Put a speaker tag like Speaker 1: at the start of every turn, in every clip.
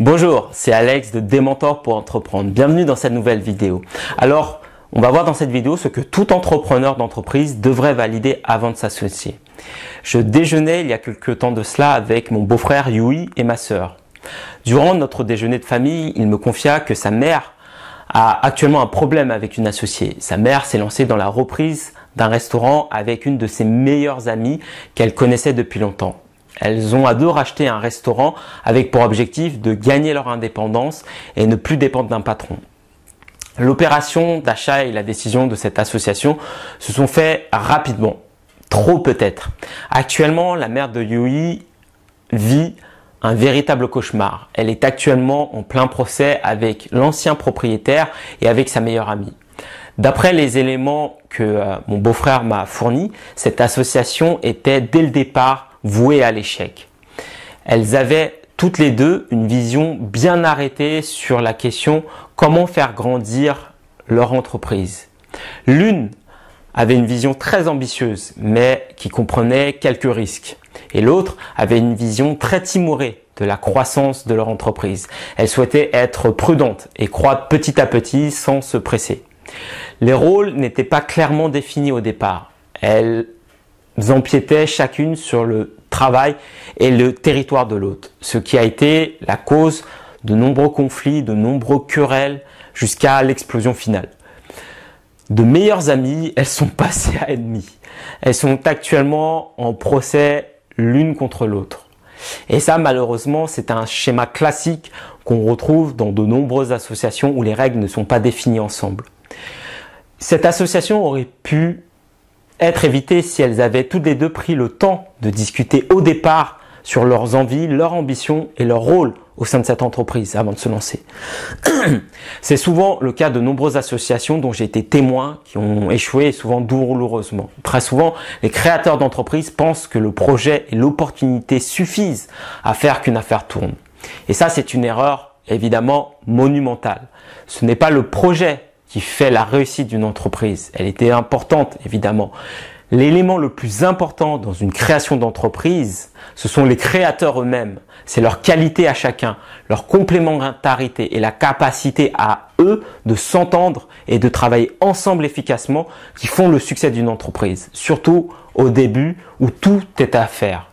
Speaker 1: Bonjour, c'est Alex de Démentor pour entreprendre. Bienvenue dans cette nouvelle vidéo. Alors, on va voir dans cette vidéo ce que tout entrepreneur d'entreprise devrait valider avant de s'associer. Je déjeunais il y a quelques temps de cela avec mon beau-frère Yui et ma sœur. Durant notre déjeuner de famille, il me confia que sa mère a actuellement un problème avec une associée. Sa mère s'est lancée dans la reprise d'un restaurant avec une de ses meilleures amies qu'elle connaissait depuis longtemps. Elles ont à deux racheté un restaurant avec pour objectif de gagner leur indépendance et ne plus dépendre d'un patron. L'opération d'achat et la décision de cette association se sont faits rapidement. Trop peut-être. Actuellement, la mère de Yui vit un véritable cauchemar. Elle est actuellement en plein procès avec l'ancien propriétaire et avec sa meilleure amie. D'après les éléments que mon beau-frère m'a fournis, cette association était dès le départ vouées à l'échec. Elles avaient toutes les deux une vision bien arrêtée sur la question comment faire grandir leur entreprise. L'une avait une vision très ambitieuse mais qui comprenait quelques risques et l'autre avait une vision très timorée de la croissance de leur entreprise. Elle souhaitait être prudente et croître petit à petit sans se presser. Les rôles n'étaient pas clairement définis au départ. Elles empiétaient chacune sur le travail et le territoire de l'autre, ce qui a été la cause de nombreux conflits, de nombreux querelles jusqu'à l'explosion finale. De meilleures amies, elles sont passées à ennemies. Elles sont actuellement en procès l'une contre l'autre. Et ça, malheureusement, c'est un schéma classique qu'on retrouve dans de nombreuses associations où les règles ne sont pas définies ensemble. Cette association aurait pu être évitée si elles avaient toutes les deux pris le temps de discuter au départ sur leurs envies, leurs ambitions et leur rôle au sein de cette entreprise avant de se lancer. C'est souvent le cas de nombreuses associations dont j'ai été témoin qui ont échoué souvent douloureusement. Très souvent, les créateurs d'entreprises pensent que le projet et l'opportunité suffisent à faire qu'une affaire tourne. Et ça, c'est une erreur évidemment monumentale. Ce n'est pas le projet qui fait la réussite d'une entreprise. Elle était importante, évidemment. L'élément le plus important dans une création d'entreprise, ce sont les créateurs eux-mêmes. C'est leur qualité à chacun, leur complémentarité et la capacité à eux de s'entendre et de travailler ensemble efficacement qui font le succès d'une entreprise. Surtout au début où tout est à faire.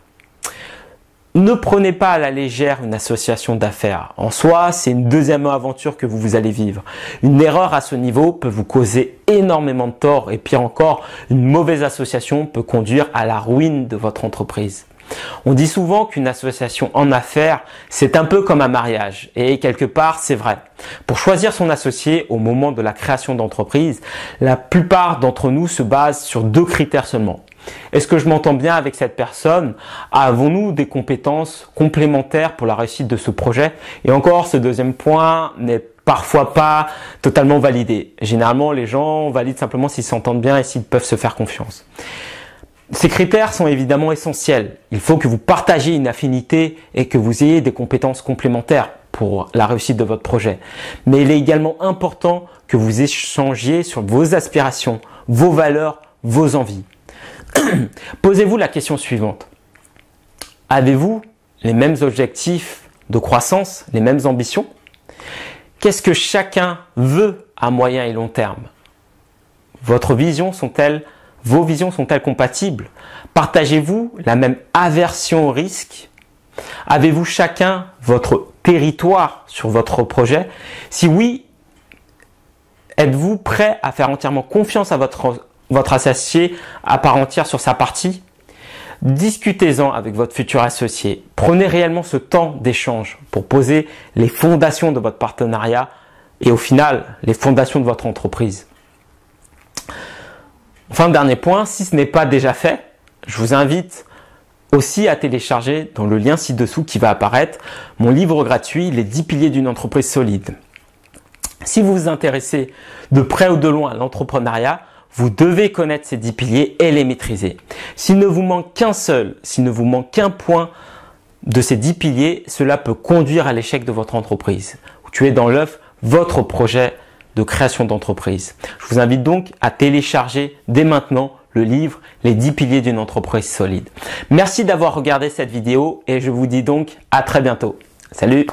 Speaker 1: Ne prenez pas à la légère une association d'affaires. En soi, c'est une deuxième aventure que vous allez vivre. Une erreur à ce niveau peut vous causer énormément de tort et pire encore, une mauvaise association peut conduire à la ruine de votre entreprise. On dit souvent qu'une association en affaires, c'est un peu comme un mariage et quelque part, c'est vrai. Pour choisir son associé au moment de la création d'entreprise, la plupart d'entre nous se basent sur deux critères seulement. Est-ce que je m'entends bien avec cette personne? Avons-nous des compétences complémentaires pour la réussite de ce projet? Et encore, ce deuxième point n'est parfois pas totalement validé. Généralement, les gens valident simplement s'ils s'entendent bien et s'ils peuvent se faire confiance. Ces critères sont évidemment essentiels. Il faut que vous partagiez une affinité et que vous ayez des compétences complémentaires pour la réussite de votre projet. Mais il est également important que vous échangiez sur vos aspirations, vos valeurs, vos envies. Posez-vous la question suivante. Avez-vous les mêmes objectifs de croissance, les mêmes ambitions? Qu'est-ce que chacun veut à moyen et long terme? Vos visions sont-elles compatibles? Partagez-vous la même aversion au risque? Avez-vous chacun votre territoire sur votre projet? Si oui, êtes-vous prêt à faire entièrement confiance à votre associé à part entière sur sa partie? Discutez-en avec votre futur associé. Prenez réellement ce temps d'échange pour poser les fondations de votre partenariat et au final, les fondations de votre entreprise. Enfin, dernier point, si ce n'est pas déjà fait, je vous invite aussi à télécharger dans le lien ci-dessous qui va apparaître mon livre gratuit « Les 10 piliers d'une entreprise solide ». Si vous vous intéressez de près ou de loin à l'entrepreneuriat, vous devez connaître ces 10 piliers et les maîtriser. S'il ne vous manque qu'un seul, s'il ne vous manque qu'un point de ces 10 piliers, cela peut conduire à l'échec de votre entreprise. Vous tuez dans l'œuf votre projet de création d'entreprise. Je vous invite donc à télécharger dès maintenant le livre « Les 10 piliers d'une entreprise solide ». Merci d'avoir regardé cette vidéo et je vous dis donc à très bientôt. Salut!